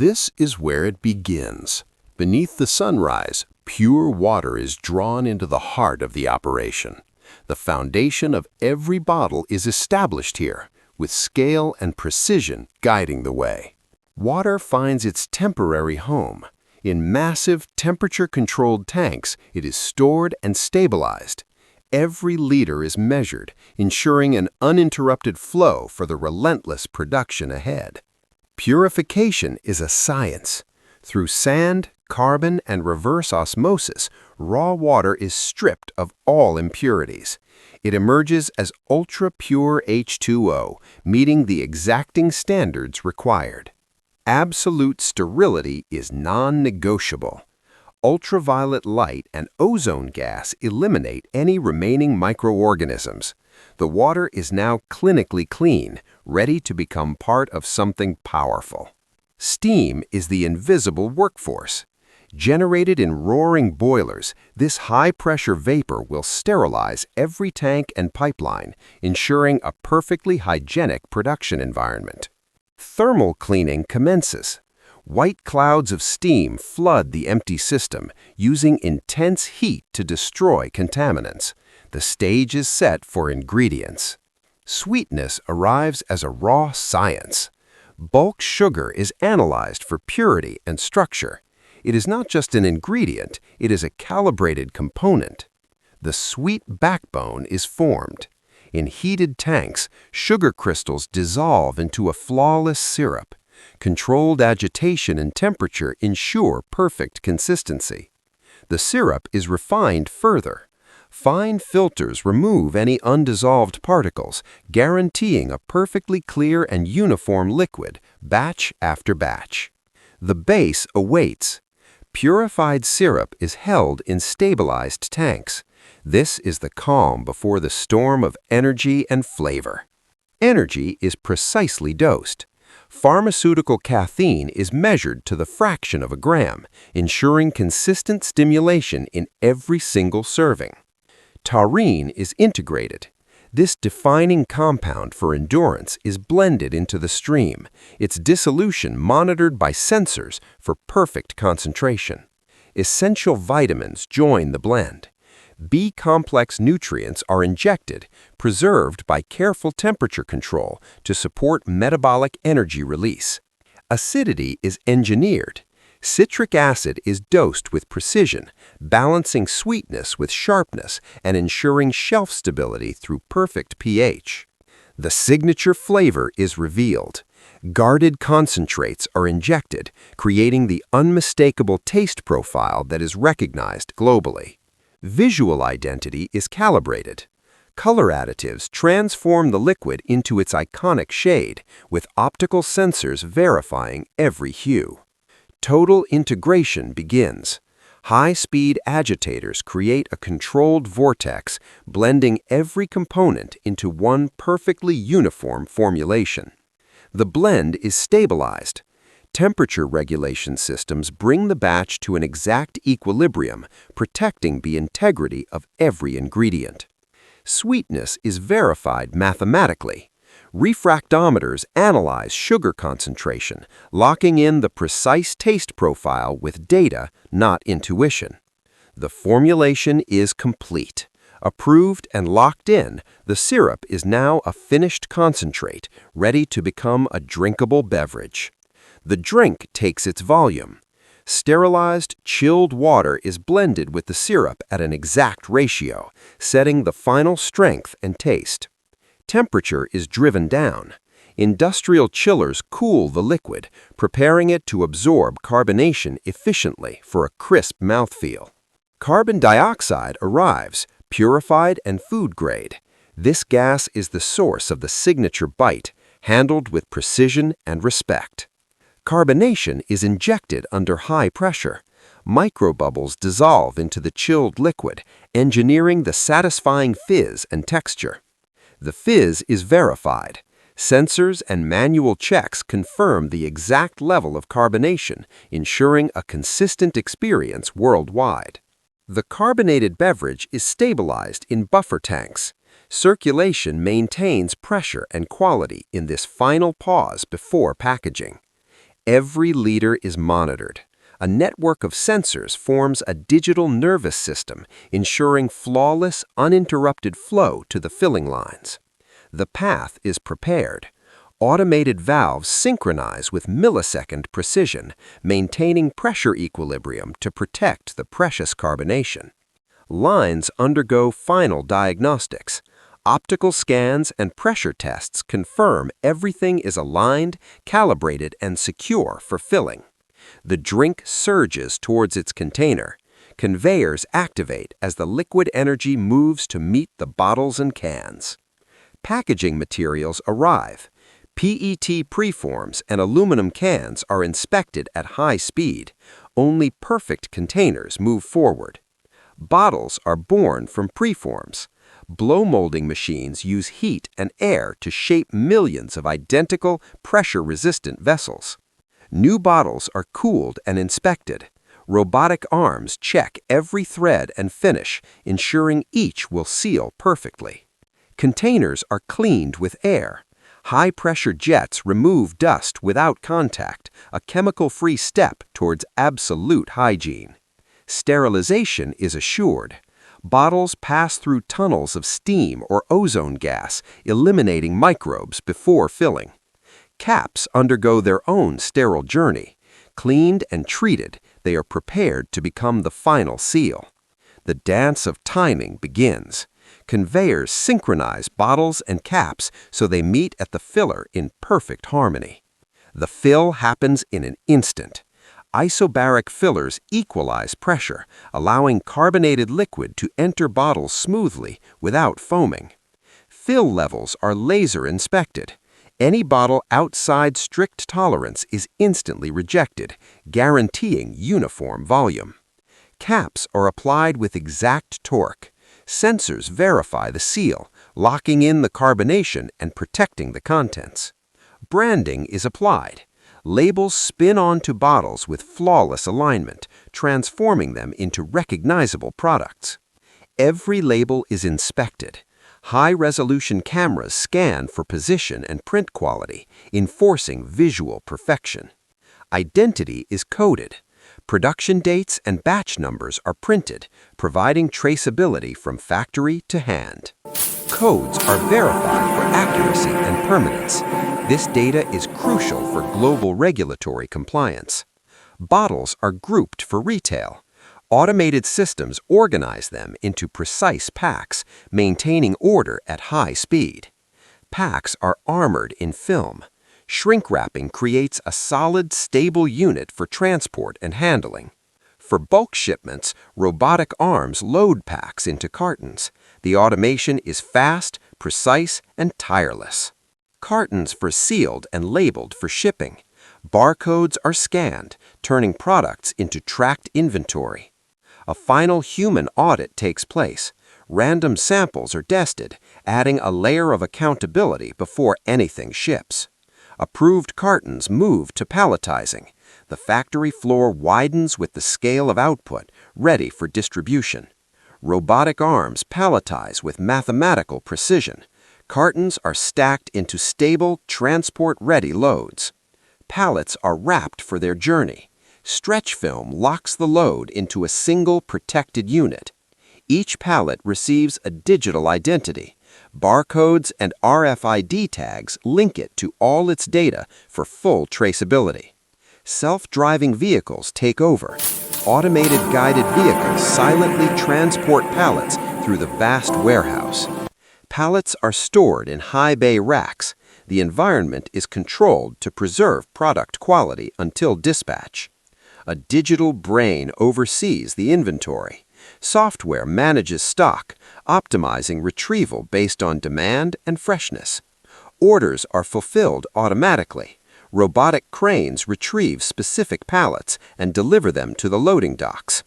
This is where it begins. Beneath the sunrise, pure water is drawn into the heart of the operation. The foundation of every bottle is established here, with scale and precision guiding the way. Water finds its temporary home. In massive, temperature-controlled tanks, it is stored and stabilized. Every liter is measured, ensuring an uninterrupted flow for the relentless production ahead. Purification is a science. Through sand, carbon, and reverse osmosis, raw water is stripped of all impurities. It emerges as ultra-pure H2O, meeting the exacting standards required. Absolute sterility is non-negotiable. Ultraviolet light and ozone gas eliminate any remaining microorganisms. The water is now clinically clean, ready to become part of something powerful. Steam is the invisible workforce. Generated in roaring boilers, this high-pressure vapor will sterilize every tank and pipeline, ensuring a perfectly hygienic production environment. Thermal cleaning commences. White clouds of steam flood the empty system, using intense heat to destroy contaminants. The stage is set for ingredients. Sweetness arrives as a raw science. Bulk sugar is analyzed for purity and structure. It is not just an ingredient, it is a calibrated component. The sweet backbone is formed. In heated tanks, sugar crystals dissolve into a flawless syrup. Controlled agitation and temperature ensure perfect consistency. The syrup is refined further. Fine filters remove any undissolved particles, guaranteeing a perfectly clear and uniform liquid, batch after batch. The base awaits. Purified syrup is held in stabilized tanks. This is the calm before the storm of energy and flavor. Energy is precisely dosed. Pharmaceutical caffeine is measured to the fraction of a gram, ensuring consistent stimulation in every single serving. Taurine is integrated. This defining compound for endurance is blended into the stream, its dissolution monitored by sensors for perfect concentration. Essential vitamins join the blend. B-complex nutrients are injected, preserved by careful temperature control to support metabolic energy release. Acidity is engineered. Citric acid is dosed with precision, balancing sweetness with sharpness and ensuring shelf stability through perfect pH. The signature flavor is revealed. Guarded concentrates are injected, creating the unmistakable taste profile that is recognized globally. Visual identity is calibrated. Color additives transform the liquid into its iconic shade, with optical sensors verifying every hue. Total integration begins. High-speed agitators create a controlled vortex, blending every component into one perfectly uniform formulation. The blend is stabilized. Temperature regulation systems bring the batch to an exact equilibrium, protecting the integrity of every ingredient. Sweetness is verified mathematically. Refractometers analyze sugar concentration, locking in the precise taste profile with data, not intuition. The formulation is complete. Approved and locked in, the syrup is now a finished concentrate, ready to become a drinkable beverage. The drink takes its volume. Sterilized, chilled water is blended with the syrup at an exact ratio, setting the final strength and taste. Temperature is driven down. Industrial chillers cool the liquid, preparing it to absorb carbonation efficiently for a crisp mouthfeel. Carbon dioxide arrives, purified and food-grade. This gas is the source of the signature bite, handled with precision and respect. Carbonation is injected under high pressure. Microbubbles dissolve into the chilled liquid, engineering the satisfying fizz and texture. The fizz is verified. Sensors and manual checks confirm the exact level of carbonation, ensuring a consistent experience worldwide. The carbonated beverage is stabilized in buffer tanks. Circulation maintains pressure and quality in this final pause before packaging. Every liter is monitored. A network of sensors forms a digital nervous system, ensuring flawless, uninterrupted flow to the filling lines. The path is prepared. Automated valves synchronize with millisecond precision, maintaining pressure equilibrium to protect the precious carbonation. Lines undergo final diagnostics. Optical scans and pressure tests confirm everything is aligned, calibrated, and secure for filling. The drink surges towards its container. Conveyors activate as the liquid energy moves to meet the bottles and cans. Packaging materials arrive. PET preforms and aluminum cans are inspected at high speed. Only perfect containers move forward. Bottles are born from preforms. Blow molding machines use heat and air to shape millions of identical, pressure-resistant vessels. New bottles are cooled and inspected. Robotic arms check every thread and finish, ensuring each will seal perfectly. Containers are cleaned with air. High-pressure jets remove dust without contact, a chemical-free step towards absolute hygiene. Sterilization is assured. Bottles pass through tunnels of steam or ozone gas, eliminating microbes before filling. Caps undergo their own sterile journey. Cleaned and treated, they are prepared to become the final seal. The dance of timing begins. Conveyors synchronize bottles and caps so they meet at the filler in perfect harmony. The fill happens in an instant. Isobaric fillers equalize pressure, allowing carbonated liquid to enter bottles smoothly without foaming. Fill levels are laser inspected. Any bottle outside strict tolerance is instantly rejected, guaranteeing uniform volume. Caps are applied with exact torque. Sensors verify the seal, locking in the carbonation and protecting the contents. Branding is applied. Labels spin onto bottles with flawless alignment, transforming them into recognizable products. Every label is inspected. High-resolution cameras scan for position and print quality, enforcing visual perfection. Identity is coded. Production dates and batch numbers are printed, providing traceability from factory to hand. Codes are verified for accuracy and permanence. This data is crucial for global regulatory compliance. Bottles are grouped for retail. Automated systems organize them into precise packs, maintaining order at high speed. Packs are armored in film. Shrink wrapping creates a solid, stable unit for transport and handling. For bulk shipments, robotic arms load packs into cartons. The automation is fast, precise, and tireless. Cartons for sealed and labeled for shipping. Barcodes are scanned, turning products into tracked inventory. A final human audit takes place. Random samples are tested, adding a layer of accountability before anything ships. Approved cartons move to palletizing. The factory floor widens with the scale of output, ready for distribution. Robotic arms palletize with mathematical precision. Cartons are stacked into stable, transport-ready loads. Pallets are wrapped for their journey. Stretch film locks the load into a single protected unit. Each pallet receives a digital identity. Barcodes and RFID tags link it to all its data for full traceability. Self-driving vehicles take over. Automated guided vehicles silently transport pallets through the vast warehouse. Pallets are stored in high bay racks. The environment is controlled to preserve product quality until dispatch. A digital brain oversees the inventory. Software manages stock, optimizing retrieval based on demand and freshness. Orders are fulfilled automatically. Robotic cranes retrieve specific pallets and deliver them to the loading docks.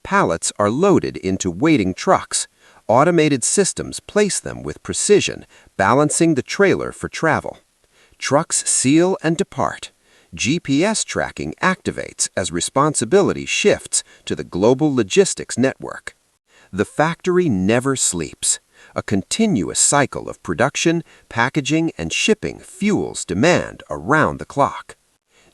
Pallets are loaded into waiting trucks. Automated systems place them with precision, balancing the trailer for travel. Trucks seal and depart. GPS tracking activates as responsibility shifts to the global logistics network. The factory never sleeps. A continuous cycle of production, packaging, and shipping fuels demand around the clock.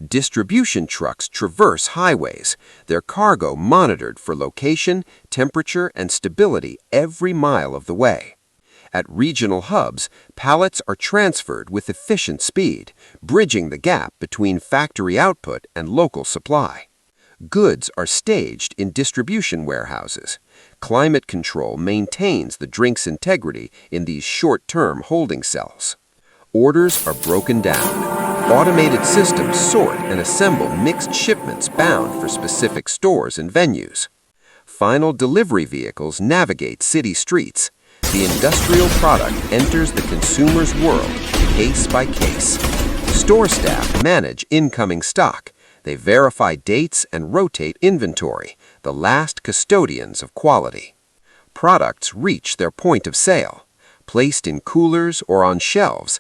Distribution trucks traverse highways, their cargo monitored for location, temperature, and stability every mile of the way. At regional hubs, pallets are transferred with efficient speed, bridging the gap between factory output and local supply. Goods are staged in distribution warehouses. Climate control maintains the drink's integrity in these short-term holding cells. Orders are broken down. Automated systems sort and assemble mixed shipments bound for specific stores and venues. Final delivery vehicles navigate city streets. The industrial product enters the consumer's world, case by case. Store staff manage incoming stock. They verify dates and rotate inventory, the last custodians of quality. Products reach their point of sale. Placed in coolers or on shelves,